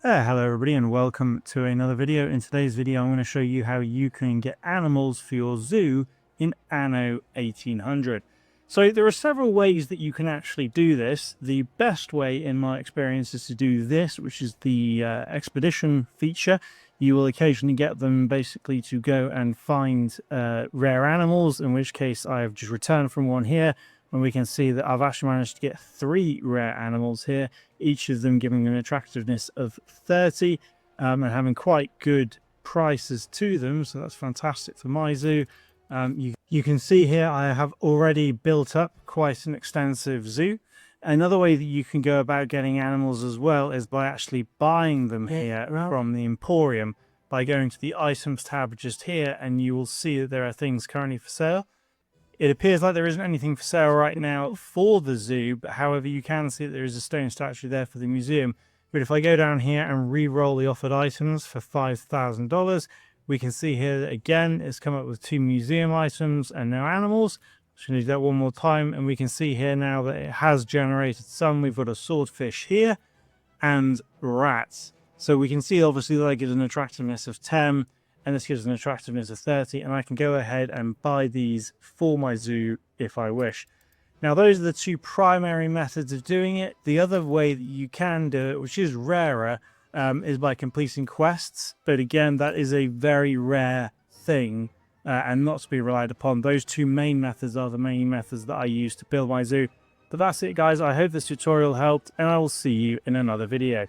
Hello everybody and welcome to another video. In today's video I'm going to show you how you can get animals for your zoo in Anno 1800. So there are several ways that you can actually do this. The best way in my experience is to do this, which is the expedition feature. You will occasionally get them basically to go and find rare animals, in which case I have just returned from one here. And we can see that I've actually managed to get 3 rare animals here, each of them giving an attractiveness of 30 and having quite good prices to them. So that's fantastic for my zoo. You can see here I have already built up quite an extensive zoo. Another way that you can go about getting animals as well is by actually buying them here from the Emporium by going to the items tab just here, and you will see that there are things currently for sale. It appears like there isn't anything for sale right now for the zoo, but however you can see that there is a stone statue there for the museum. But if I go down here and re-roll the offered items for $5,000, we can see here that again it's come up with 2 museum items and no animals. Just going to do that one more time, and we can see here now that it has generated some. We've got a swordfish here and rats. So we can see obviously that I get an attractiveness of 10. And this gives an attractiveness of 30, and I can go ahead and buy these for my zoo if I wish. Now, those are the 2 primary methods of doing it. The other way that you can do it, which is rarer, is by completing quests. But again, that is a very rare thing and not to be relied upon. Those 2 main methods are the main methods that I use to build my zoo. But that's it, guys. I hope this tutorial helped, and I will see you in another video.